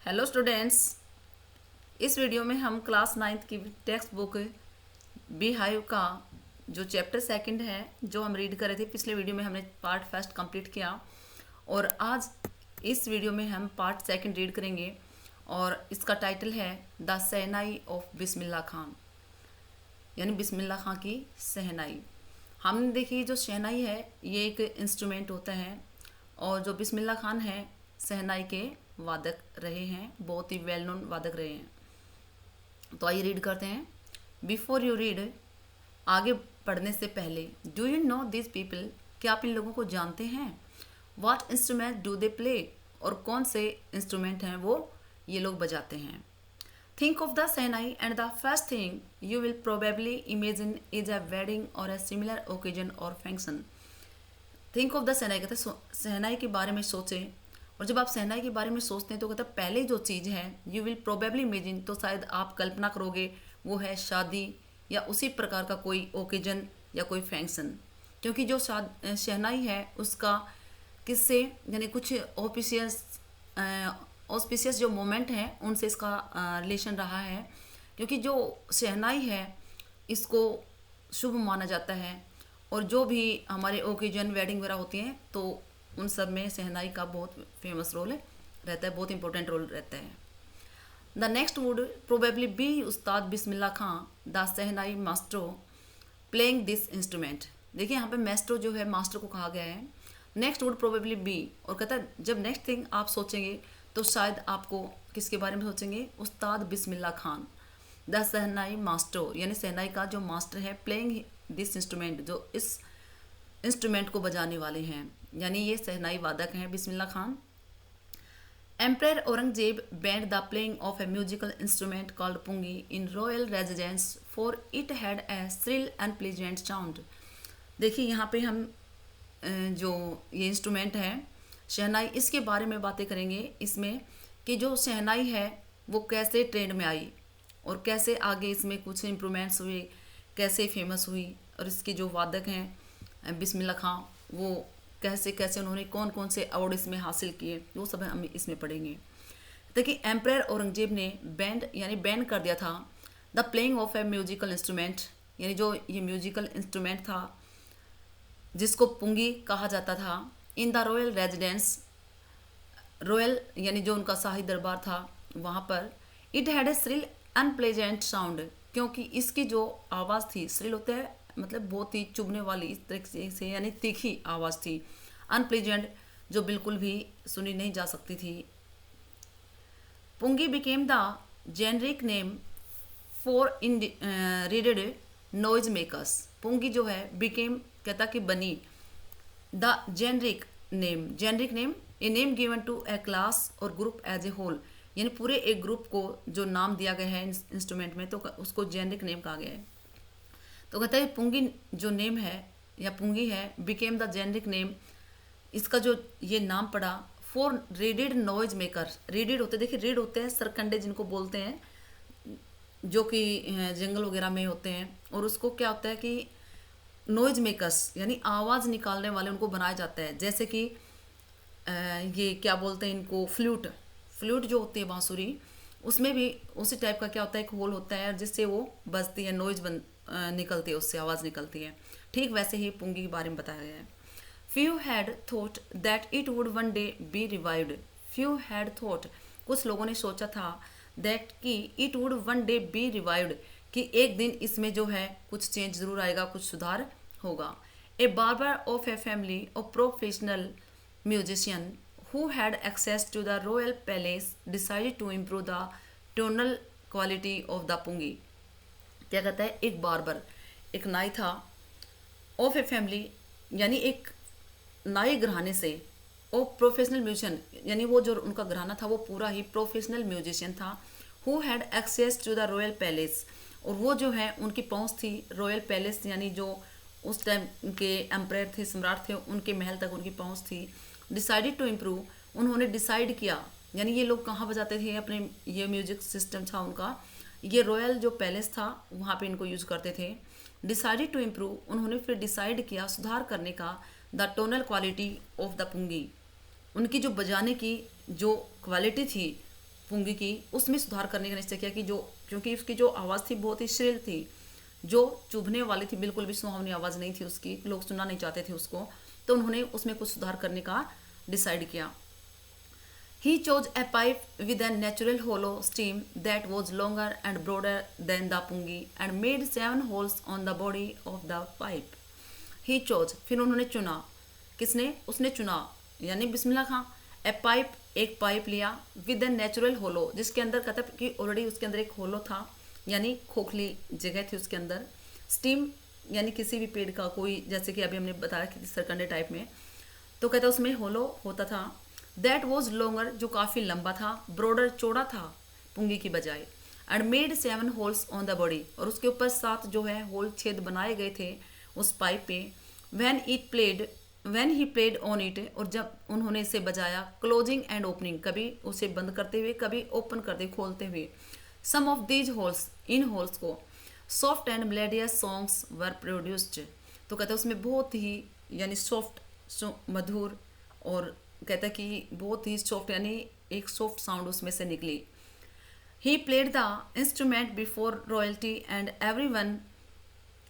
Hello students. इस video में हम क्लास नाइन्थ की टेक्स्ट बुक बी हाइव का जो चैप्टर सेकंड है जो हम रीड कर रहे थे। पिछले वीडियो में हमने पार्ट फर्स्ट कंप्लीट किया और आज इस वीडियो में हम पार्ट सेकंड रीड करेंगे और इसका टाइटल है the shehnai of Bismillah Khan, यानी बिस्मिल्लाह खां की शहनाई। हमने देखी जो शहनाई है ये एक इंस्ट्रूमेंट होता है और जो बिस्मिल्लाह खान है शहनाई के वादक रहे हैं, बहुत ही वेल नोन वादक रहे हैं। तो आइए रीड करते हैं। बिफोर यू रीड, आगे पढ़ने से पहले, do you know this people, क्या आप इन लोगों को जानते हैं? What instrument do they play, और कौन से इंस्ट्रूमेंट हैं वो ये लोग बजाते हैं। Think of the shehnai and the first thing you will probably imagine is a wedding और अ सिमिलर ओकेजन और फंक्शन। थिंक ऑफ द शहनाई कहते हैं शहनाई के बारे में सोचें, और जब आप शहनाई के बारे में सोचते हैं तो कहता है पहले जो चीज़ है यू विल प्रोबेबली इमेजिन, तो शायद आप कल्पना करोगे वो है शादी या उसी प्रकार का कोई ओकेजन या कोई फंक्शन। क्योंकि जो शहनाई है उसका किससे यानी कुछ ऑस्पिशियस जो मोमेंट हैं उनसे इसका रिलेशन रहा है। क्योंकि जो शहनाई है इसको शुभ माना जाता है और जो भी हमारे ओकेजन वेडिंग वगैरह होती हैं तो उन सब में शहनाई का बहुत फेमस रोल रहता है, बहुत इंपॉर्टेंट रोल रहता है। The next would probably be Ustad Bismillah Khan the shehnai maestro playing this instrument. देखिए यहाँ पे मास्ट्रो जो है मास्टर को कहा गया है। नेक्स्ट वुड प्रोबेबली बी, और कहता है जब नेक्स्ट थिंग आप सोचेंगे तो शायद आपको किसके बारे में सोचेंगे? उस्ताद बिस्मिल्लाह खान द शहनाई मास्ट्रो, यानी शहनाई का जो मास्टर है, प्लेइंग दिस इंस्ट्रूमेंट, जो इस इंस्ट्रूमेंट को बजाने वाले हैं, यानी ये शहनाई वादक हैं Bismillah Khan. Emperor Aurangzeb banned the playing of a musical instrument called pungi in royal residence for it had a shrill and pleasant sound. देखिए यहाँ पे हम जो ये इंस्ट्रूमेंट है शहनाई, इसके बारे में बातें करेंगे इसमें कि जो शहनाई है वो कैसे ट्रेंड में आई और कैसे आगे इसमें कुछ इम्प्रूवमेंट्स हुए, कैसे फेमस हुई, और इसके जो वादक हैं बिस्मिल्लाह खां वो कैसे कैसे उन्होंने कौन कौन से अवार्ड इसमें हासिल किए, वो सब हम इसमें पढ़ेंगे। देखिए एम्परर औरंगजेब ने बैंड यानी बैन कर दिया था the playing of a musical instrument, यानी जो ये म्यूजिकल इंस्ट्रूमेंट था जिसको पुंगी कहा जाता था, in the royal residence, royal यानी जो उनका शाही दरबार था वहाँ पर। It had a shrill unpleasant sound, क्योंकि इसकी जो आवाज़ थी, श्रिल होता है मतलब बहुत ही चुभने वाली, इस तरीके से यानी तीखी आवाज़ थी। अनप्लेजेंट जो बिल्कुल भी सुनी नहीं जा सकती थी। Pungi became the generic name for in reeded noise makers. Pungi जो है बिकेम कहता कि बनी the generic name a name given to a class और ग्रुप एज ए होल, यानी पूरे एक ग्रुप को जो नाम दिया गया है इंस्ट्रूमेंट में तो उसको जेनरिक नेम कहा गया है। तो कहता है पुंगी जो नेम है या पुंगी है बिकेम द जेनरिक नेम, इसका जो ये नाम पड़ा for readed noise maker. Readed होते, देखिए रीड होते हैं सरकंडे जिनको बोलते हैं, जो कि जंगल वगैरह में होते हैं, और उसको क्या होता है कि नॉइज मेकर्स यानी आवाज़ निकालने वाले उनको बनाया जाता है। जैसे कि ये क्या बोलते हैं इनको, फ्लूट जो होती है बांसुरी, उसमें भी उसी टाइप का क्या होता है, एक होल होता है जिससे वो बजती है, नॉइज निकलती है, उससे आवाज़ निकलती है। ठीक वैसे ही पुंगी के बारे में बताया गया है। Few had thought that it would one day B revived. Few had thought, कुछ लोगों ने सोचा था, दैट कि it would one day B revived, कि एक दिन इसमें जो है कुछ चेंज ज़रूर आएगा, कुछ सुधार होगा। A barber of a family of professional musician who had access to the royal palace decided to improve the tonal quality of the pungi. क्या कहता है, एक बार्बर, एक नाई था, ऑफ ए फैमिली यानी एक नाई घराने से, और प्रोफेशनल म्यूजिशियन यानी वो जो उनका घराना था वो पूरा ही प्रोफेशनल म्यूजिशियन था। Who had access to the royal palace, और वो जो है उनकी पहुंच थी रॉयल पैलेस, यानी जो उस टाइम के एम्परर थे, सम्राट थे, उनके महल तक उनकी पहुंच थी। डिसाइडेड टू इम्प्रूव, उन्होंने डिसाइड किया, यानी ये लोग कहाँ बजाते थे अपने, ये म्यूजिक सिस्टम था उनका, ये रॉयल जो पैलेस था वहाँ पे इनको यूज़ करते थे। डिसाइडेड टू इम्प्रूव, उन्होंने फिर डिसाइड किया सुधार करने का, the tonal quality of the pungi, उनकी जो बजाने की जो क्वालिटी थी पुंगी की, उसमें सुधार करने का निश्चय किया कि जो, क्योंकि उसकी जो आवाज़ थी बहुत ही श्रील थी, जो चुभने वाली थी, बिल्कुल भी सुहावनी आवाज़ नहीं थी उसकी, लोग सुनना नहीं चाहते थे उसको। तो उन्होंने उसमें कुछ सुधार करने का डिसाइड किया। He chose a pipe with a natural hollow stem that was longer and broader than the pungi and made 7 holes on the body of the pipe. He chose, फिर उन्होंने चुना, किसने, उसने चुना यानी बिस्मिल्लाह खां, ए पाइप, एक पाइप लिया, विद ए नेचुरल होलो, जिसके अंदर कहता है कि ऑलरेडी उसके अंदर एक होलो था, यानी खोखली जगह थी उसके अंदर। स्टीम यानी किसी भी पेड़ का कोई, जैसे कि अभी हमने बताया कि सरकंडे टाइप में, तो कहता है उसमें होलो होता था। दैट वॉज लॉन्गर, जो काफ़ी लंबा था, ब्रॉडर, चौड़ा था पुंगी की बजाय, and made 7 holes on the body, और उसके ऊपर 7 जो है होल, छेद बनाए गए थे उस पाइप पे। When he played on it, और जब उन्होंने इसे बजाया, क्लोजिंग एंड ओपनिंग, कभी उसे बंद करते हुए, कभी ओपन करते खोलते हुए। सम ऑफ दीज होल्स, इन होल्स को, soft and melodious songs were produced, तो कहते हैं उसमें बहुत ही यानी सॉफ्ट, मधुर, और कहता है कि बहुत ही सॉफ्ट यानी एक सॉफ्ट साउंड उसमें से निकली। He played the instrument before royalty and every one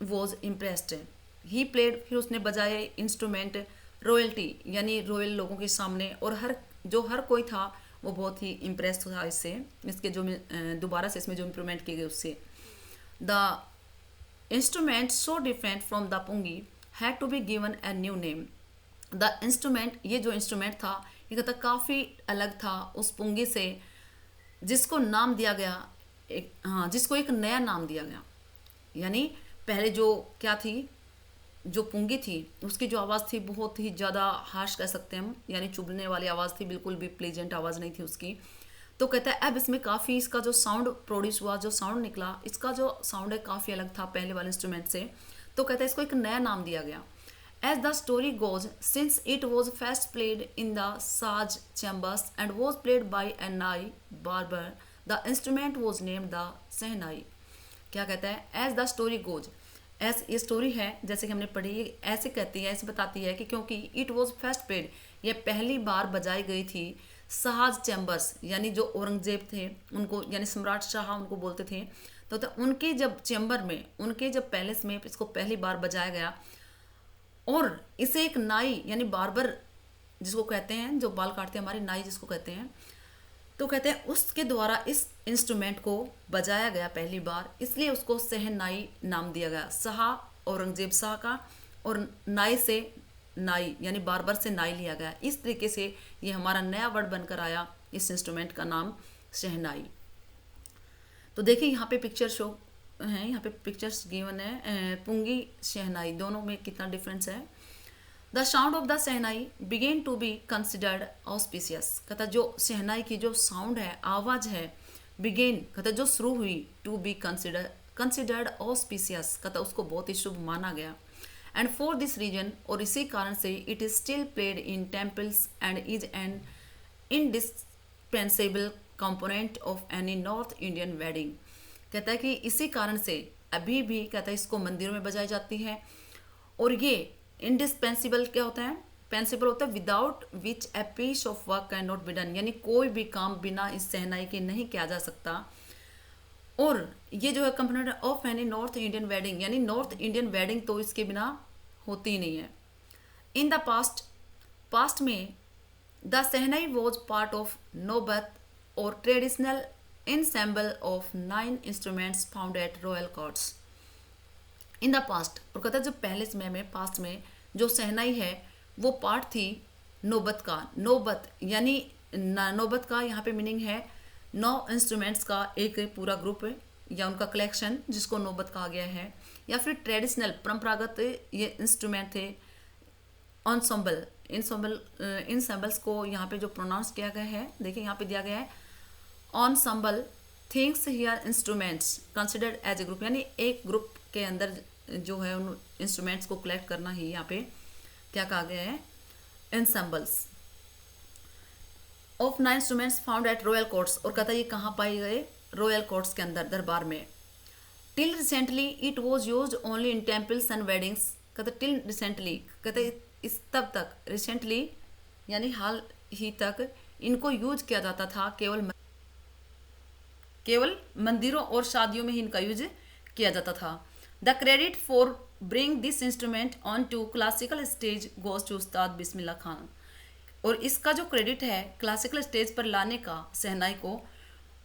was impressed. He played, फिर उसने बजाया इंस्ट्रूमेंट, रॉयल्टी यानी रॉयल लोगों के सामने, और हर कोई था वो बहुत ही इम्प्रेस था इससे, इसके जो दोबारा से इसमें जो इम्प्रूवमेंट किए गए उससे। The instrument so different from the pungi had to be given a new name. The instrument, ये जो इंस्ट्रूमेंट था ये कहता काफ़ी अलग था उस पुंगी से, जिसको नाम दिया गया एक, हाँ, जिसको एक नया नाम दिया गया। यानी पहले जो क्या थी, जो पुंगी थी उसकी जो आवाज़ थी बहुत ही ज़्यादा हार्श कह सकते हैं हम, यानी चुभने वाली आवाज़ थी, बिल्कुल भी प्लेजेंट आवाज़ नहीं थी उसकी। तो कहता है अब इसमें काफ़ी, इसका जो साउंड प्रोड्यूस हुआ, जो साउंड निकला, इसका जो साउंड है काफ़ी अलग था पहले वाले इंस्ट्रूमेंट से। तो कहता है इसको एक नया नाम दिया गया। As the story goes, since it was first played in the Saj chambers and was played by a Nai barber, the instrument was named the Sehnai. क्या कहता है, as the story goes, as ये story है जैसे कि हमने पढ़ी, ये ऐसे कहती है, ऐसे बताती है कि क्योंकि it was first played, ये पहली बार बजाई गई थी शाहज चैम्बर्स, यानी जो औरंगजेब थे उनको, यानी सम्राट शाह उनको बोलते थे, तो उनके जब चैम्बर में, उनके जब पैलेस में इसको पहली बार बजाया गया, और इसे एक नाई यानी बार्बर जिसको कहते हैं, जो बाल काटते हैं हमारे, नाई जिसको कहते हैं, तो कहते हैं उसके द्वारा इस इंस्ट्रूमेंट को बजाया गया पहली बार, इसलिए उसको सहनाई नाम दिया गया। शाह औरंगजेब शाह का, और नाई से नाई यानी बार्बर से नाई लिया गया। इस तरीके से ये हमारा नया वर्ड बनकर आया, इस इंस्ट्रूमेंट का नाम शहनाई। तो देखिए यहाँ पे पिक्चर शो हैं, यहाँ पे पिक्चर्स गिवन है, पुंगी शहनाई दोनों में कितना डिफरेंस है। The sound of the shehnai began to be considered auspicious, कहता जो शहनाई की जो साउंड है, आवाज़ है, बिगेन कहता जो शुरू हुई, टू बी कंसिडर्ड ऑस्पिशियस, कहता उसको बहुत ही शुभ माना गया। एंड फॉर दिस रीजन, और इसी कारण से, it is still played in temples and is an indispensable component of any north Indian wedding. कहता है कि इसी कारण से अभी भी कहता है इसको मंदिरों में बजाई जाती है, और ये इंडिस्पेंसिबल क्या होता है, पेंसिबल होता है, without which a piece of work can not be done, यानी कोई भी काम बिना इस शहनाई के नहीं किया जा सकता। और ये जो है component of any north Indian wedding, यानी नॉर्थ इंडियन वेडिंग तो इसके बिना होती ही नहीं है। इन द पास्ट में the shehnai was part of नौबत और traditional ensemble of 9 instruments found at royal courts in the past, और कहता है जो पहले समय में, पास्ट में जो शहनाई है वो पार्ट थी नौबत का। नौबत यानी नौबत का यहाँ पे मीनिंग है 9 इंस्ट्रूमेंट्स का एक पूरा ग्रुप या उनका कलेक्शन, जिसको नौबत कहा गया है, या फिर ट्रेडिशनल परंपरागत ये इंस्ट्रूमेंट थे। इंसम्बल्स को यहाँ पे जो प्रोनाउंस किया गया है, देखिए यहाँ पे दिया गया है ensemble things here instruments considered as a group, यानी एक ग्रुप के अंदर जो है उन इंस्ट्रूमेंट्स को कलेक्ट करना ही यहाँ पे क्या कहा गया है, ensembles of 9 instruments found at royal courts, और कहता है ये कहाँ पाए गए, रॉयल कोर्ट्स के अंदर, दरबार में। till recently it was used only in temples and weddings, कहता till recently, कहता इस तब तक, recently यानी हाल ही तक इनको यूज किया जाता था केवल केवल मंदिरों और शादियों में ही इनका यूज किया जाता था। The credit for bring this instrument on to classical stage goes to Ustad Bismillah Khan. और इसका जो क्रेडिट है क्लासिकल स्टेज पर लाने का शहनाई को,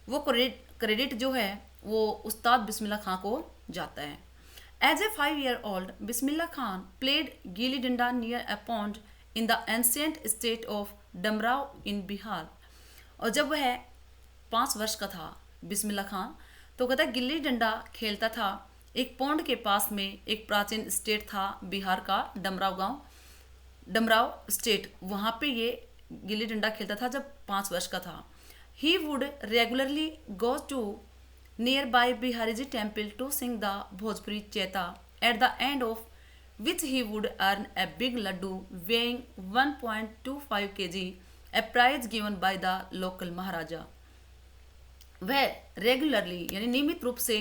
वो क्रेडिट जो है वो उस्ताद बिस्मिल्लाह खान को जाता है। As a 5-year-old, Bismillah Khan played gilli danda near a pond in the ancient state of Dumraon in Bihar. और जब वह 5 वर्ष का था बिस्मिल्लाह खान, तो कहता है गिल्ली डंडा खेलता था एक पौंड के पास में, एक प्राचीन स्टेट था बिहार का, डमराव गांव, डमराव स्टेट, वहाँ पे ये गिल्ली डंडा खेलता था जब 5 वर्ष का था। He would regularly go to nearby Bihariji temple to sing the Bhojpuri chaita, at the end of which he would earn a big laddu weighing 1.25 kg, a prize given by the local महाराजा। वह रेगुलरली यानी नियमित रूप से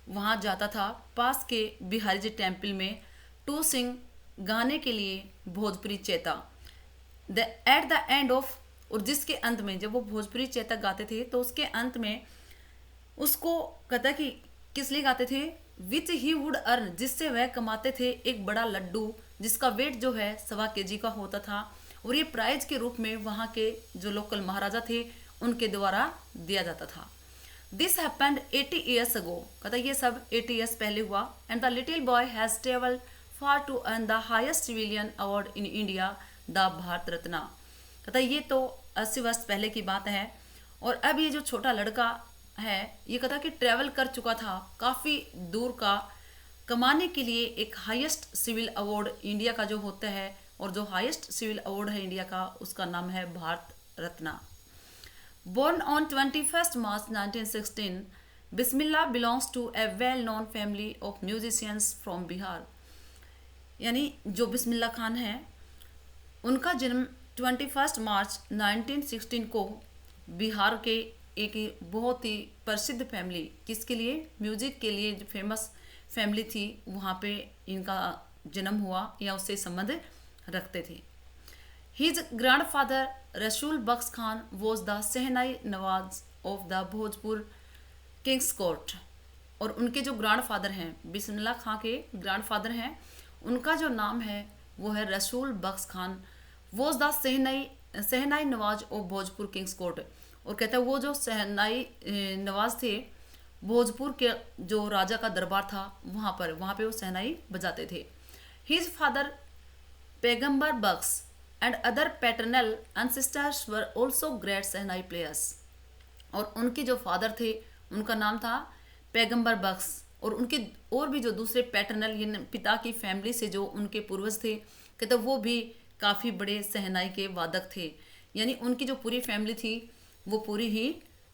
वहाँ जाता था पास के Bihari ji temple में टू सिंग गाने के लिए Bhojpuri chaita, at the end of, और जिसके अंत में जब वो भोजपुरी चैता गाते थे तो उसके अंत में उसको कहता कि किस लिए गाते थे, विच ही वुड अर्न, जिससे वह कमाते थे एक बड़ा लड्डू जिसका वेट जो है 1.25 kg का होता था, और ये प्राइज के रूप में वहाँ के जो लोकल महाराजा थे उनके द्वारा दिया जाता था। दिस हैपेंड 80 years ago, कहता ये सब 80 years पहले हुआ। And the little boy has travelled far to earn the highest civilian award in India, the Bharat Ratna. कहता ये तो 80 वर्ष पहले की बात है, और अब ये जो छोटा लड़का है ये कहता कि ट्रैवल कर चुका था काफ़ी दूर का, कमाने के लिए एक हाईएस्ट सिविल अवार्ड इंडिया का जो होता है, और जो हाईएस्ट सिविल अवार्ड है इंडिया का उसका नाम है Bharat Ratna. Born on 21 March 1916, Bismillah belongs to a well known family of musicians from Bihar. यानी जो बिस्मिल्लाह खान है उनका जन्म 21 मार्च 1916 को बिहार के एक बहुत ही प्रसिद्ध फैमिली, किसके लिए, म्यूजिक के लिए जो फेमस फैमिली थी वहाँ पे इनका जन्म हुआ या उससे संबंध रखते थे। His grandfather Rasool Bux Khan was the shehnai nawaz of the Bhojpur king's court. और उनके जो ग्रैंडफादर हैं, बिस्मिल्लाह खां के ग्रैंडफादर हैं, उनका जो नाम है वो है Rasool Bux Khan, was the shehnai nawaz of Bhojpur king's court. और कहता है वो जो शहनाई नवाज थे भोजपुर के जो राजा का दरबार था वहाँ पे वो शहनाई बजाते थे। His father Paigambar Bux and other paternal ancestors were also great shehnai players. और उनके जो फादर थे उनका नाम था पैगंबर बख्श, और उनके और भी जो दूसरे पैटर्नल यानी पिता की फैमिली से जो उनके पूर्वज थे, कहते वो भी काफ़ी बड़े शहनाई के वादक थे। यानी उनकी जो पूरी फैमिली थी वो पूरी ही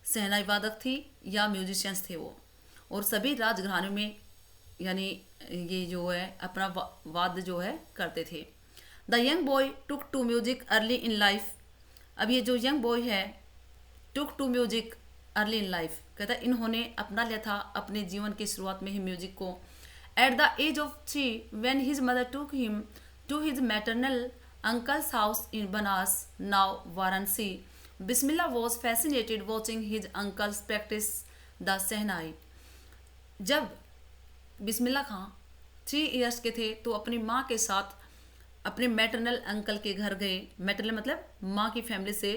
शहनाई वादक थी या म्यूजिशियंस थे वो, और सभी राजघरानों में यानी ये जो है अपना वाद्य जो है करते थे। The young boy took to music early in life. अब ये जो यंग बॉय है took to music early in life, कहता इन्होंने अपना लिया था अपने जीवन की शुरुआत में ही म्यूजिक को। At the age of 3 when his mother took him to his maternal uncle's house in Banas, now Varanasi, Bismillah was fascinated watching his uncles practice the Sehnai. जब बिस्मिल्लाह खां 3 years के थे तो अपनी माँ के साथ अपने मैटरनल अंकल के घर गए। मैटरनल मतलब माँ की फैमिली से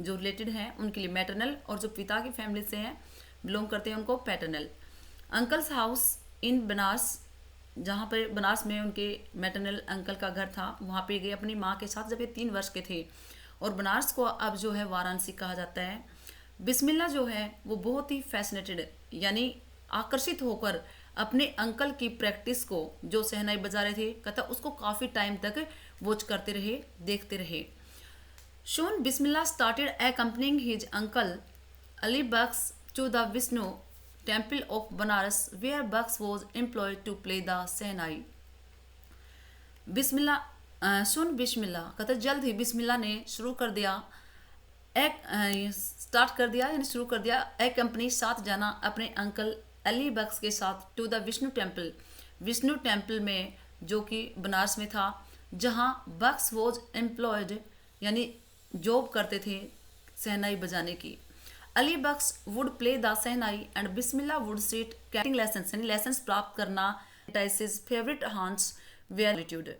जो रिलेटेड हैं उनके लिए मैटरनल, और जो पिता की फैमिली से हैं बिलोंग करते हैं उनको paternal. Uncles house in Banaras, जहाँ पर बनारस में उनके मैटरनल अंकल का घर था, वहाँ पे गए अपनी माँ के साथ जब ये 3 वर्ष के थे। और बनारस को अब जो है वाराणसी कहा जाता है। बिस्मिल्लाह जो है वो बहुत ही फैसिनेटेड यानी आकर्षित होकर अपने अंकल की प्रैक्टिस को, जो शहनाई बजा रहे थे, कहता उसको काफ़ी टाइम तक वॉच करते रहे, देखते रहे। Soon Bismillah started accompanying his uncle Ali Baksh to the Vishnu temple of Banaras, where Baksh was employed to play the Sehnai. सुन बिस्मिल्लाह कहता जल्द ही बिस्मिल्लाह ने शुरू कर दिया यानी शुरू कर दिया एक कंपनी साथ जाना अपने अंकल अली बख्श के साथ टू द विष्णु टेम्पल में, जो कि बनारस में था, जहाँ बख्श वॉज एम्प्लॉयड यानी जॉब करते थे शहनाई बजाने की। Ali Bux would play the shehnai and Bismillah would sit getting lesson, यानी लेसन प्राप्त करना टाइसिस फेवरेट हॉन्ट्स वेयर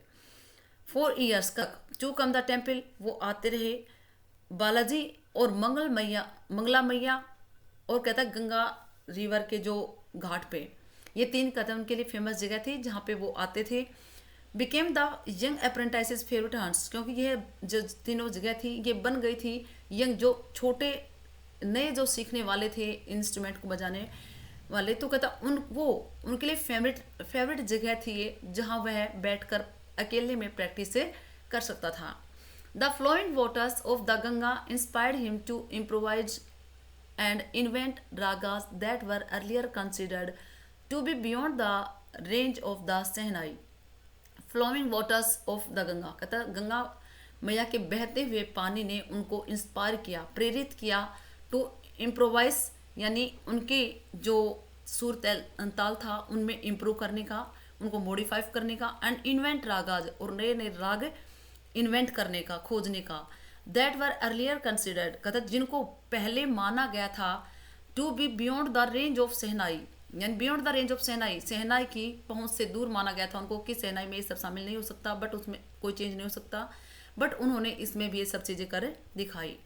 4 ईयर्स तक टू कम द टेम्पल, वो आते रहे बालाजी और मंगला मैया और कहता है गंगा रिवर के जो घाट पे, ये 3 कदम उनके लिए फेमस जगह थी जहाँ पे वो आते थे। Became the young apprentice's favourite haunts, क्योंकि ये जो तीनों जगह थी ये बन गई थी यंग जो छोटे नए जो सीखने वाले थे इंस्ट्रूमेंट को बजाने वाले, तो कहता उनके लिए फेवरेट जगह थी ये जहाँ वह बैठकर अकेले में प्रैक्टिस कर सकता था। The flowing waters of the Ganga inspired him to improvise and invent ragas that were earlier considered to be beyond the range of the Sehnai. Flowing waters of the Ganga, कहता गंगा मैया के बहते हुए पानी ने उनको इंस्पायर किया, प्रेरित किया टू इम्प्रोवाइज, यानी उनके जो सुर ताल था उनमें इम्प्रूव करने का, उनको मॉडिफाई करने का, एंड इन्वेंट रागाज, और नए नए राग इन्वेंट करने का, खोजने का, दैट वर अर्लियर कंसिडर्ड, कहता जिनको पहले माना गया था to be beyond the range of shehnai, यानी beyond the range of shehnai, shehnai की पहुंच से दूर माना गया था उनको कि सहनाई में ये सब शामिल नहीं हो सकता, बट उसमें कोई चेंज नहीं हो सकता, बट उन्होंने इसमें भी ये सब चीज़ें कर दिखाई।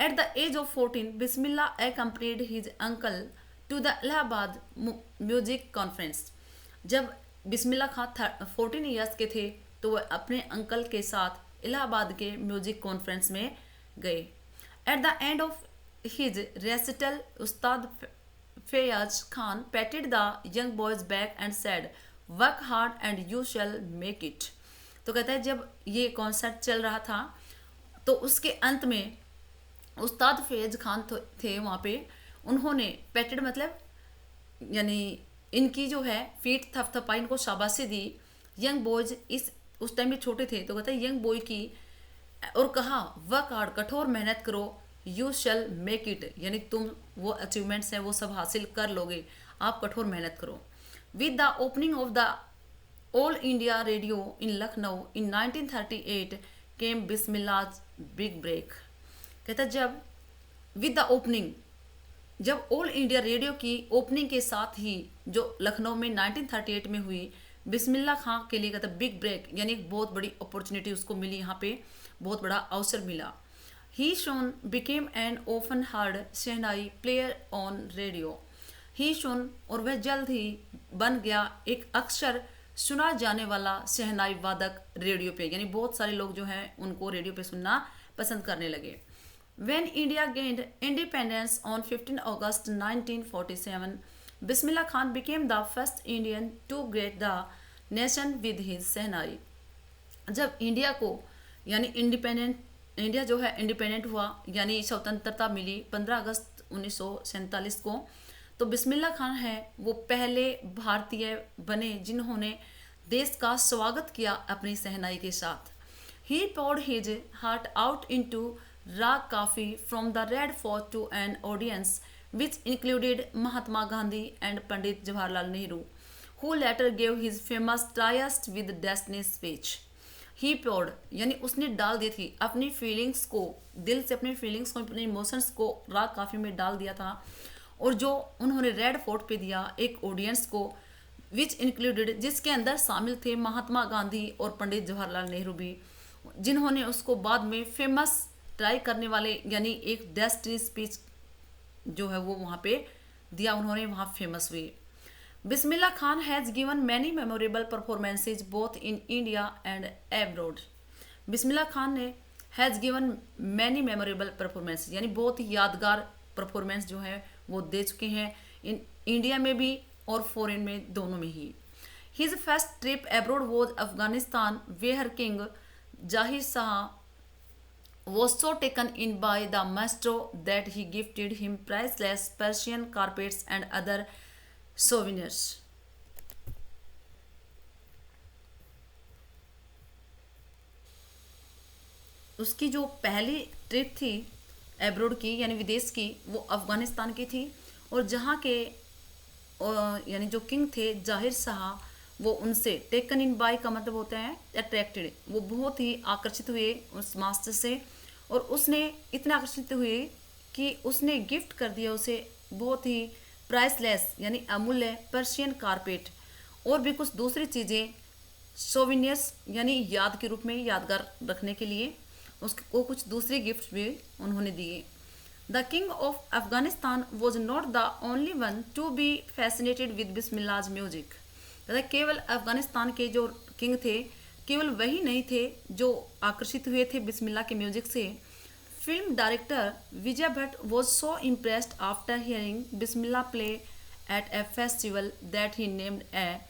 At the age of 14 Bismillah accompanied his uncle to the Allahabad music conference, जब बिस्मिल्ला खां 14 ईयर्स के थे तो वह अपने अंकल के साथ इलाहाबाद के म्यूजिक कॉन्फ्रेंस में गए। At the end of his recital Ustad Faiyaz Khan patted the young boy's back and said work hard and you shall make it, तो कहता है जब ये कॉन्सर्ट चल रहा था तो उसके अंत में उस्ताद फैयाज खान थे वहाँ पे, उन्होंने पैटेड मतलब यानी इनकी जो है फीट थपथपाई, इनको शाबाशी दी। यंग बॉयज उस टाइम में छोटे थे, तो कहता है यंग बॉय की, और कहा वर्क हार्ड, कठोर मेहनत करो, यू शैल मेक इट, यानी तुम वो अचीवमेंट्स हैं वो सब हासिल कर लोगे, आप कठोर मेहनत करो। With the opening of the All India Radio in Lucknow in 1938 came Bismillah's big break, कहता जब विद द ओपनिंग, जब ऑल इंडिया रेडियो की ओपनिंग के साथ ही जो लखनऊ में 1938 में हुई, बिस्मिल्ला खां के लिए कहता बिग ब्रेक, यानी एक बहुत बड़ी अपॉर्चुनिटी उसको मिली, यहाँ पे बहुत बड़ा अवसर मिला। He soon became an often heard shehnai player on radio, he soon, और वह जल्द ही बन गया एक अक्सर सुना जाने वाला शहनाई वादक रेडियो पे, यानी बहुत सारे लोग जो हैं उनको रेडियो पे सुनना पसंद करने लगे। When India gained independence on 15 August 1947, Bismillah Khan became the first Indian to greet the nation with his Sehnai. जब इंडिया को यानी इंडिया जो है इंडिपेंडेंट हुआ, यानी स्वतंत्रता मिली 15 अगस्त 1947 को, तो बिस्मिल्ला खान है वो पहले भारतीय बने जिन्होंने देश का स्वागत किया अपनी सहनाई के साथ। He poured his heart out into Rag Kafi from the Red Fort to an audience which included Mahatma Gandhi and Pandit Jawaharlal Nehru, who later gave his famous Tryst with Destiny speech. He poured, यानी उसने डाल दी थी अपनी feelings को, दिल से अपनी feelings को, अपने इमोशंस को राग काफी में डाल दिया था, और जो उन्होंने रेड फोर्ट पे दिया एक ऑडियंस को, विच इंक्लूडेड, जिसके अंदर शामिल थे महात्मा गांधी और पंडित जवाहरलाल नेहरू भी, जिन्होंने उसको बाद में फेमस ट्राई करने वाले, यानी एक डेस्टिनी स्पीच जो है वो वहाँ पे दिया, उन्होंने वहाँ फेमस हुए। Bismillah Khan has given many memorable performances both in India and abroad. Bismillah Khan ने has given many memorable performance, यानी बहुत ही यादगार परफॉर्मेंस जो है वो दे चुके हैं, इन इंडिया में भी और फॉरेन में, दोनों में ही। His first trip abroad was Afghanistan where king Zahir Shah was so taken in by the maestro that he gifted him priceless Persian carpets and other souvenirs. उसकी जो पहली ट्रिप थी एब्रोड की यानी विदेश की, वो अफ़गानिस्तान की थी, और जहाँ के यानी जो किंग थे जाहिर शाह, वो उनसे टेकन इन बाय का मतलब होता है अट्रैक्टेड, वो बहुत ही आकर्षित हुए उस मास्टर से, और उसने इतना आकर्षित हुए कि उसने गिफ्ट कर दिया उसे बहुत ही प्राइसलेस यानी अमूल्य पर्शियन कारपेट और भी कुछ दूसरी चीज़ें सोविनियर्स यानी याद के रूप में यादगार रखने के लिए उसको कुछ दूसरे गिफ्ट भी उन्होंने दिए। The king of Afghanistan was not the only one to be fascinated with Bismillah's music. केवल अफगानिस्तान के जो किंग थे केवल वही नहीं थे जो आकर्षित हुए थे बिस्मिल्लाह के म्यूजिक से। Film director Vijay Bhatt was so impressed after hearing Bismillah play at A festival that he named a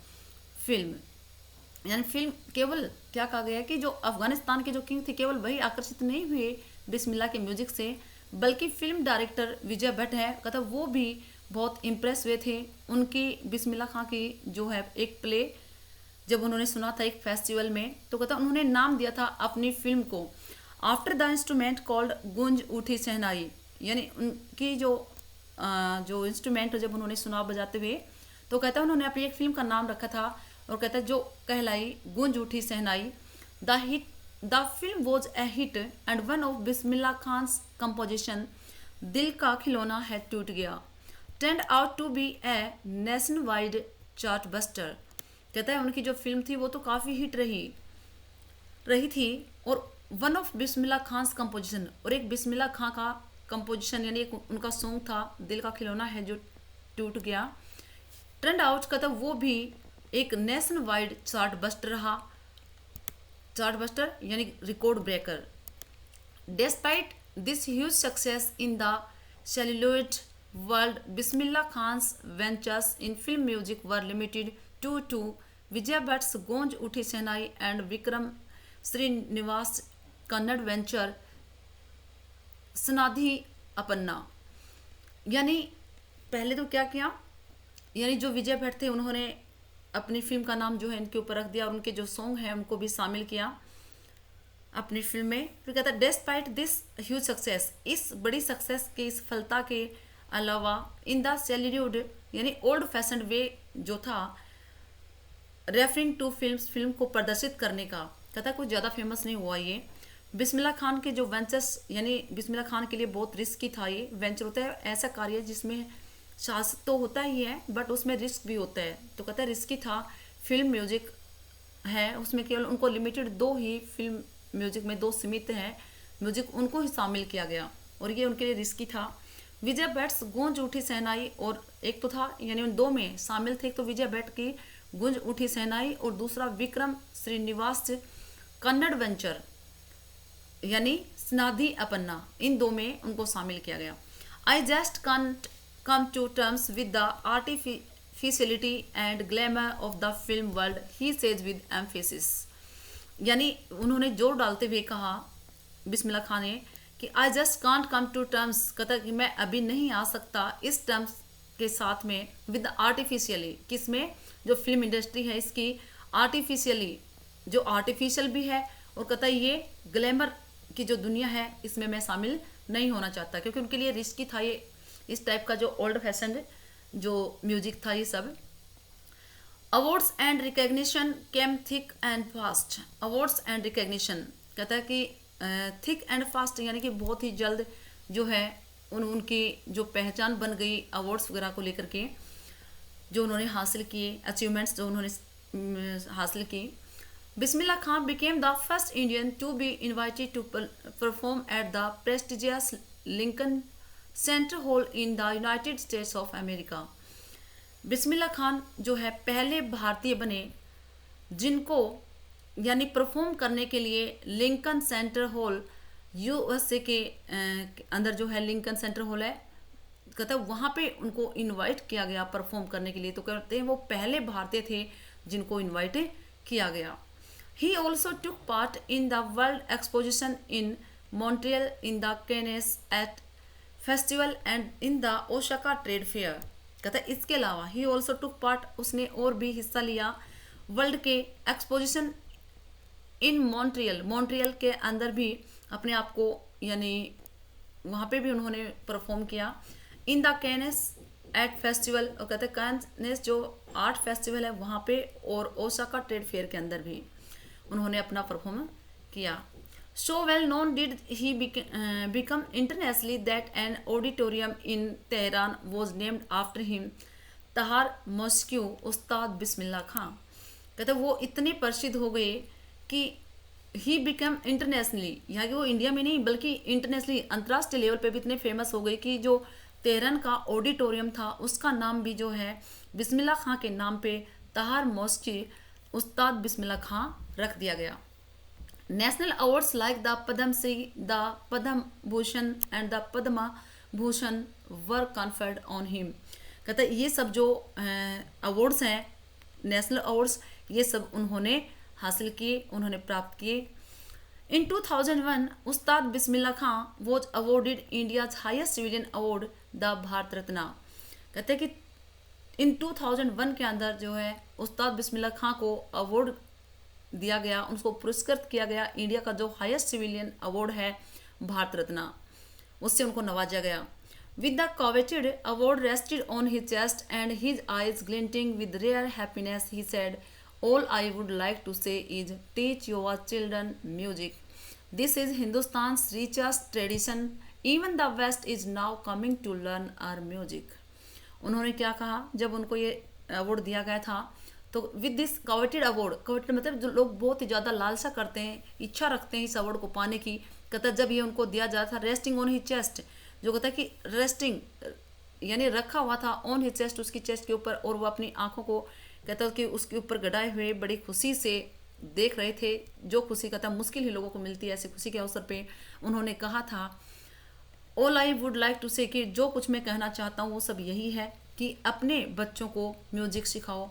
film. यानी फिल्म केवल क्या कहा गया कि जो अफगानिस्तान के जो किंग थे केवल वही आकर्षित नहीं हुए बिस्मिल्लाह के म्यूजिक से, बल्कि फिल्म डायरेक्टर विजय भट्ट है कहता वो भी बहुत इम्प्रेस हुए थे उनकी बिस्मिल्लाह खां की जो है एक प्ले जब उन्होंने सुना था एक फेस्टिवल में। तो कहता उन्होंने नाम दिया था अपनी फिल्म को आफ्टर द इंस्ट्रूमेंट कॉल्ड गूंज उठी शहनाई। यानी उनकी जो इंस्ट्रूमेंट जब उन्होंने सुना बजाते हुए तो कहता उन्होंने अपनी एक फिल्म का नाम रखा था और कहता जो कहलाई Goonj Uthi Shehnai. The film was a hit and one of Bismillah Khan's composition Dil Ka खिलौना है टूट गया turned out to be a nationwide chartbuster। कहता है उनकी जो फिल्म थी वो तो काफ़ी हिट रही थी और one of Bismillah Khan's composition और एक बिस्मिल्लाह खां का कंपोजिशन यानी एक उनका सॉन्ग था दिल का खिलौना है जो टूट गया। टर्न आउट कहता वो भी एक नेशन वाइड चार्टबस्टर रहा, चार्टबस्टर यानी record breaker. Despite this huge success in the celluloid world, Bismillah Khan's ventures in film music were limited to two: Vijay Bhatt's Gonj Uthi Sehnai and Vikram Srinivas' Kannada venture Sanadhi Apanna। यानी पहले तो क्या किया, यानी जो विजय भट्ट थे उन्होंने अपनी फिल्म का नाम जो है इनके ऊपर रख दिया और उनके जो सॉन्ग हैं उनको भी शामिल किया अपनी फिल्म में। फिर कहता है डेस्पाइट दिस ह्यूज सक्सेस, इस बड़ी सक्सेस के इस सफलता के अलावा इन द सेल्यूड यानी ओल्ड फैशन वे जो था रेफरिंग टू फिल्म को प्रदर्शित करने का, कहता कुछ ज़्यादा फेमस नहीं हुआ ये। बिस्मिल्लाह खान के जो वेंचर्स यानी बिस्मिल्लाह खान के लिए बहुत रिस्की था ये वेंचर होता है ऐसा कार्य जिसमें साहस तो होता ही है बट उसमें रिस्क भी होता है। तो कहता है रिस्की था, फिल्म म्यूजिक है उसमें केवल उनको लिमिटेड दो ही फिल्म म्यूजिक में दो सीमित है म्यूजिक उनको ही शामिल किया गया और ये उनके लिए रिस्की था। विजय भट्ट गूंज उठी शहनाई और एक तो था यानी उन दो में शामिल थे, एक तो विजय भट्ट की गूंज उठी शहनाई और दूसरा विक्रम श्रीनिवास कन्नड़ वेंचर यानी स्नाधि अपन्ना, इन दो में उनको शामिल किया गया। I just can't come to terms with the artificiality and glamour of the film world, he says with emphasis. यानी उन्होंने जोर डालते हुए कहा बिस्मिल्लाह खान ने कि I just can't come to terms, कहता कि मैं अभी नहीं आ सकता इस टर्म्स के साथ में विद आर्टिफिशियली, किसमें जो फिल्म इंडस्ट्री है इसकी आर्टिफिशियली जो आर्टिफिशियल भी है और कहता ये ग्लैमर की जो दुनिया है इसमें मैं शामिल नहीं होना चाहता क्योंकि उनके लिए रिस्की था ये इस टाइप का जो ओल्ड फैशन जो म्यूजिक था ये सब। Awards and recognition came thick and fast. Awards and recognition कहता है कि थिक एंड फास्ट यानी कि बहुत ही जल्द जो है उनकी जो पहचान बन गई अवार्ड्स वगैरह को लेकर के जो उन्होंने हासिल किए, अचीवमेंट्स जो उन्होंने हासिल की। Bismillah Khan became the first Indian to be invited to perform at the prestigious Lincoln Center hall in the United States of America. Bismillah Khan जो है पहले भारतीय बने जिनको यानी परफॉर्म करने के लिए लिंकन सेंटर हॉल यूएसए के अंदर जो है लिंकन सेंटर हॉल है कहता है वहाँ पे उनको इनवाइट किया गया परफॉर्म करने के लिए। तो कहते हैं वो पहले भारतीय थे जिनको इनवाइट किया गया। He also took part in the world exposition in Montreal in the Cannes art festival and in the Osaka trade fair. कहता है इसके अलावा ही ऑल्सो टुक पार्ट उसने और भी हिस्सा लिया वर्ल्ड के एक्सपोजिशन इन मॉन्ट्रियल के अंदर भी अपने आप को यानी वहाँ पे भी उन्होंने परफॉर्म किया। इन द कैनेस एट फेस्टिवल और कहते हैं कैनेस जो आर्ट फेस्टिवल है वहाँ पे और ओसाका ट्रेड फेयर के अंदर भी उन्होंने अपना परफॉर्म किया। So well known did he become internationally that an auditorium in Tehran was named after him, तहार मस्क्यू उस्ताद बिस्मिल्लाह खां। कहते वो इतने प्रसिद्ध हो गए कि ही बिकम इंटरनेशनली, यहाँ कि वो इंडिया में नहीं बल्कि इंटरनेशनली अंतर्राष्ट्रीय लेवल पे भी इतने फेमस हो गए कि जो तेहरान का ऑडिटोरियम था उसका नाम भी जो है बिस्मिल्लाह खां के नाम पे तहार मस्जिद उस्ताद बिस्मिल्लाह खां रख दिया गया। National awards like the Padma Shri, the Padma Bhushan and the Padma Bhushan were conferred on him. कहता है ये सब जो अवार्ड्स हैं, नेशनल अवार्ड्स, ये सब उन्होंने हासिल किए, उन्होंने प्राप्त किए। In 2001 Ustad Bismillah Khan was awarded India's highest civilian award the Bharat Ratna. कहते हैं कि इन 2001 के अंदर जो है उस्ताद बिस्मिल्लाह खां को अवार्ड दिया गया, उनको पुरस्कृत किया गया, इंडिया का जो हाईएस्ट सिविलियन अवार्ड है भारत रत्ना, उससे उनको नवाजा गया। With the coveted award rested on his chest and his eyes glinting with rare happiness, he said, "All I would like to say is teach your children music. This is Hindustan's richest tradition. Even the West is now coming to learn our music." उन्होंने क्या कहा जब उनको ये award दिया गया था, तो with this coveted award, coveted मतलब जो लोग बहुत ही ज़्यादा लालसा करते हैं, इच्छा रखते हैं इस अवार्ड को पाने की, कहता जब ये उनको दिया जाता था, रेस्टिंग ऑन ही चेस्ट, जो कहता है कि रेस्टिंग यानी रखा हुआ था ऑन ही चेस्ट, उसकी चेस्ट के ऊपर, और वो अपनी आंखों को कहता कि उसके ऊपर गड़ाए हुए बड़ी खुशी से देख रहे थे, जो खुशी कहता मुश्किल ही लोगों को मिलती है ऐसी खुशी के अवसर पे। उन्होंने कहा था all I would like to say, कि जो कुछ मैं कहना चाहता हूँ वो सब यही है कि अपने बच्चों को म्यूजिक सिखाओ।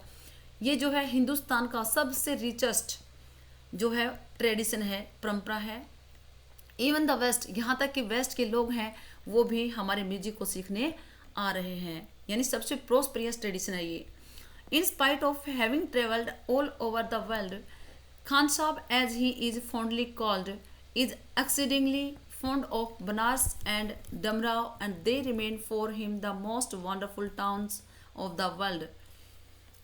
ये जो है हिंदुस्तान का सबसे रिचेस्ट जो है ट्रेडिशन है, परंपरा है। इवन द वेस्ट, यहाँ तक कि वेस्ट के लोग हैं वो भी हमारे म्यूजिक को सीखने आ रहे हैं, यानी सबसे प्रोस्पेरियस ट्रेडिशन है ये। In spite of having travelled all over the world, Khan Sahab as he is fondly called is exceedingly fond of Banaras and Damrao, and they remain for him the most wonderful towns of the world.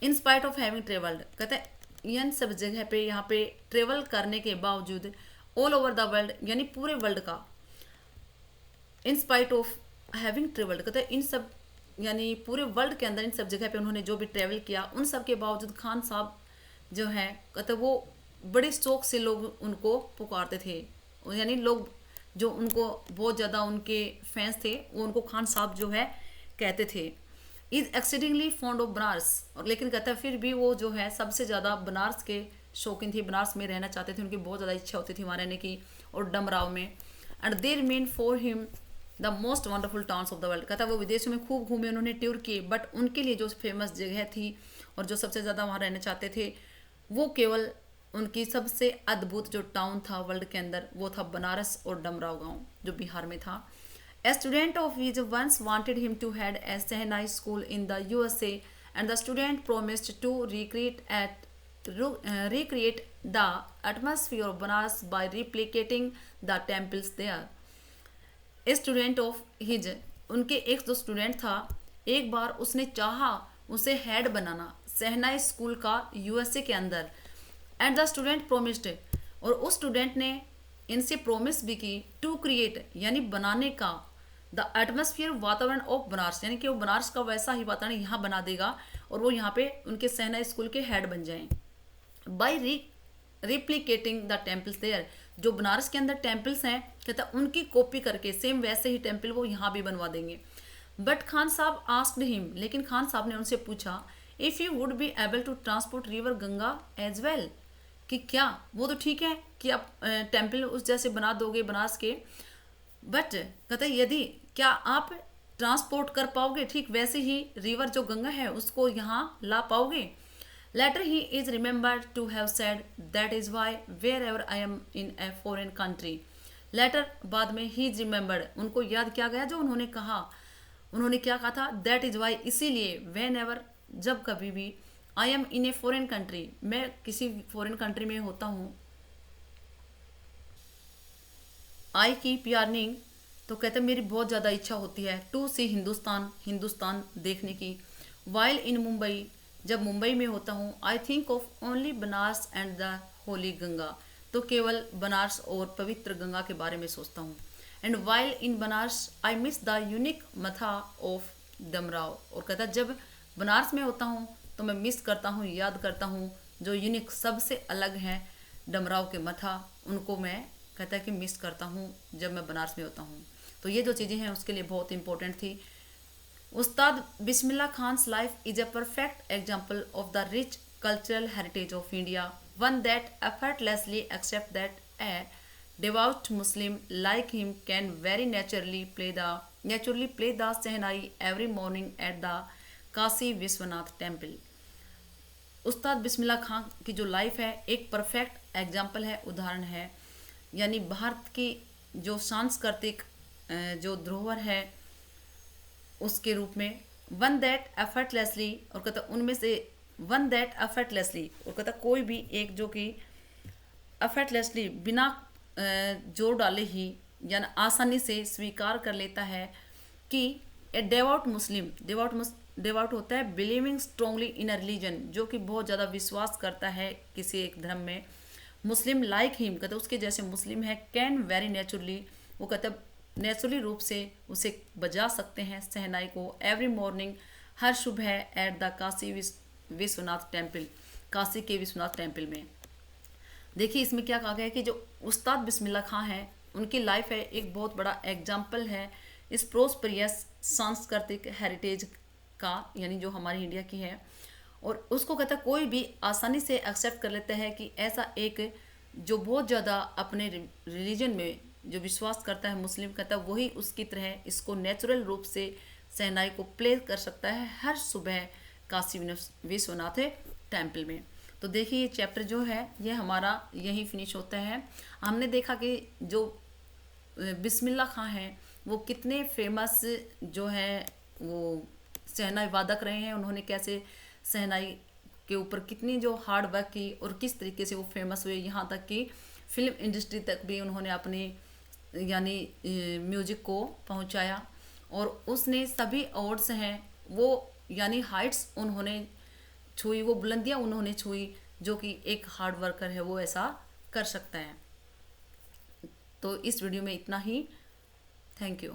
In spite of having traveled, कहते हैं इन सब जगह पे यहाँ पे travel करने के बावजूद, ऑल ओवर द वर्ल्ड यानी पूरे वर्ल्ड का, इन स्पाइट ऑफ हैविंग ट्रेवल्ड कहते हैं इन सब यानी पूरे वर्ल्ड के अंदर इन सब जगह पे उन्होंने जो भी ट्रेवल किया, उन सब के बावजूद खान साहब जो है कहते वो बड़े शौक से लोग उनको पुकारते थे, यानी लोग जो उनको बहुत ज़्यादा उनके फैंस थे वो उनको खान साहब जो है कहते थे। Is exceedingly fond of Banaras, और लेकिन कहता है फिर भी वो जो है सबसे ज़्यादा बनारस के शौकीन थी, बनारस में रहना चाहते थे, उनकी बहुत ज़्यादा इच्छा होती थी वहाँ रहने की, और डमराव में। And they remain for him the most wonderful towns of the world, कहता है वो विदेशों में खूब घूमे, उन्होंने टूर किए, बट उनके लिए जो फेमस जगह थी और जो सबसे ज़्यादा वहाँ रहना चाहते थे वो केवल उनकी सबसे अद्भुत जो टाउन था वर्ल्ड के अंदर वो था बनारस और डमराव गांव जो बिहार में था। A student of his once wanted him to head a shehnai school in the USA and the student promised to recreate the atmosphere of Banaras by replicating the temples there. A student of his, उनके एक जो student था, एक बार उसने चाहा उसे head बनाना सहनाई school का USA के अंदर, एंड द स्टूडेंट प्रोमिस्ड, और उस स्टूडेंट ने इनसे प्रोमिस भी की टू क्रिएट यानी बनाने का, द एटमोसफियर वातावरण ऑफ बनारस, यानी कि वो बनारस का वैसा ही वातावरण यहाँ बना देगा और वो यहाँ पे उनके सहना स्कूल के हेड बन जाएं। By replicating the temples there, जो बनारस के अंदर टेम्पल्स हैं कहता उनकी कॉपी करके सेम वैसे ही टेम्पल वो यहाँ भी बनवा देंगे। बट खान साहब आस्क्ड हिम, लेकिन खान साहब ने उनसे पूछा, if you would be able to transport river Ganga as well, कि क्या वो तो ठीक है कि आप टेम्पल उस जैसे बना दोगे बनारस के, बट कहते यदि क्या आप ट्रांसपोर्ट कर पाओगे ठीक वैसे ही रिवर जो गंगा है उसको यहाँ ला पाओगे। Later he is remembered to have said that is why wherever I am in a foreign country. Later बाद में ही इज रिमेंबर्ड, उनको याद किया गया जो उन्होंने कहा, उन्होंने क्या कहा था, दैट इज़ वाई इसीलिए, वेन एवर जब कभी भी, आई am in a foreign country मैं किसी फॉरेन कंट्री में होता हूँ, आई कीप यार्निंग तो कहते मेरी बहुत ज़्यादा इच्छा होती है टू सी हिंदुस्तान, हिंदुस्तान देखने की। वाइल इन मुंबई, जब मुंबई में होता हूँ, I think of only Banaras and the Holi Ganga, तो केवल बनारस और पवित्र गंगा के बारे में सोचता हूँ। And while in Banaras I miss the unique मथा ऑफ डमराव। और कहता जब बनारस में होता हूँ तो मैं मिस करता हूँ, याद करता हूँ जो यूनिक सबसे अलग हैं डमराव के मथा, उनको मैं कहता है कि मिस करता हूँ जब मैं बनारस में होता हूँ। तो ये जो चीज़ें हैं उसके लिए बहुत इंपॉर्टेंट थी। Ustad Bismillah Khan's life is a perfect example of the rich cultural heritage of India, one that effortlessly accepts that a devout Muslim like him can very naturally play the Sehnai every morning at the Kashi Vishwanath temple. उस्ताद बिस्मिल्लाह खां की जो life है एक perfect example है, उदाहरण है, यानी भारत की जो सांस्कृतिक जो धरोहर है उसके रूप में वन दैट एफर्टलेसली, और कहता उनमें से वन दैट एफर्टलेसली, और कहता कोई भी एक जो कि एफर्टलेसली बिना जोर डाले ही यानी आसानी से स्वीकार कर लेता है कि ए डेवोट मुस्लिम, डेवोट होता है believing strongly in a religion, जो कि बहुत ज़्यादा विश्वास करता है किसी एक धर्म में, मुस्लिम लाइक हिम कहते उसके जैसे मुस्लिम है, कैन वेरी नेचुरली, वो कहते नेचुरली रूप से उसे बजा सकते हैं सहनाई को एवरी मॉर्निंग, हर सुबह at the Kashi Vishwanath temple, Kashi के विश्वनाथ टेम्पल में। देखिए इसमें क्या कहा गया है कि जो उस्ताद बिस्मिल्लाह खां हैं उनकी लाइफ है एक बहुत बड़ा एग्जाम्पल है इस प्रोस्पेरियस सांस्कृतिक हेरिटेज का, यानी जो हमारी इंडिया की है, और उसको कहता है कोई भी आसानी से एक्सेप्ट कर लेता है कि ऐसा एक जो बहुत ज़्यादा अपने रिलीजन में जो विश्वास करता है मुस्लिम, कहता है वही उसकी तरह इसको नेचुरल रूप से सहनाई को प्ले कर सकता है हर सुबह काशी विश्वनाथ टेम्पल में। तो देखिए ये चैप्टर जो है ये हमारा यहीं फिनिश होता है। हमने देखा कि जो बिस्मिल्लाह खां हैं वो कितने फेमस जो है वो सहनाई वादक रहे हैं, उन्होंने कैसे सहनाई के ऊपर कितनी जो हार्ड वर्क की और किस तरीके से वो फेमस हुए, यहाँ तक कि फिल्म इंडस्ट्री तक भी उन्होंने अपनी यानी म्यूजिक को पहुँचाया, और उसने सभी अवार्ड्स हैं वो यानी हाइट्स उन्होंने छुई, वो बुलंदियाँ उन्होंने छुई जो कि एक हार्ड वर्कर है वो ऐसा कर सकता है। तो इस वीडियो में इतना ही। Thank you.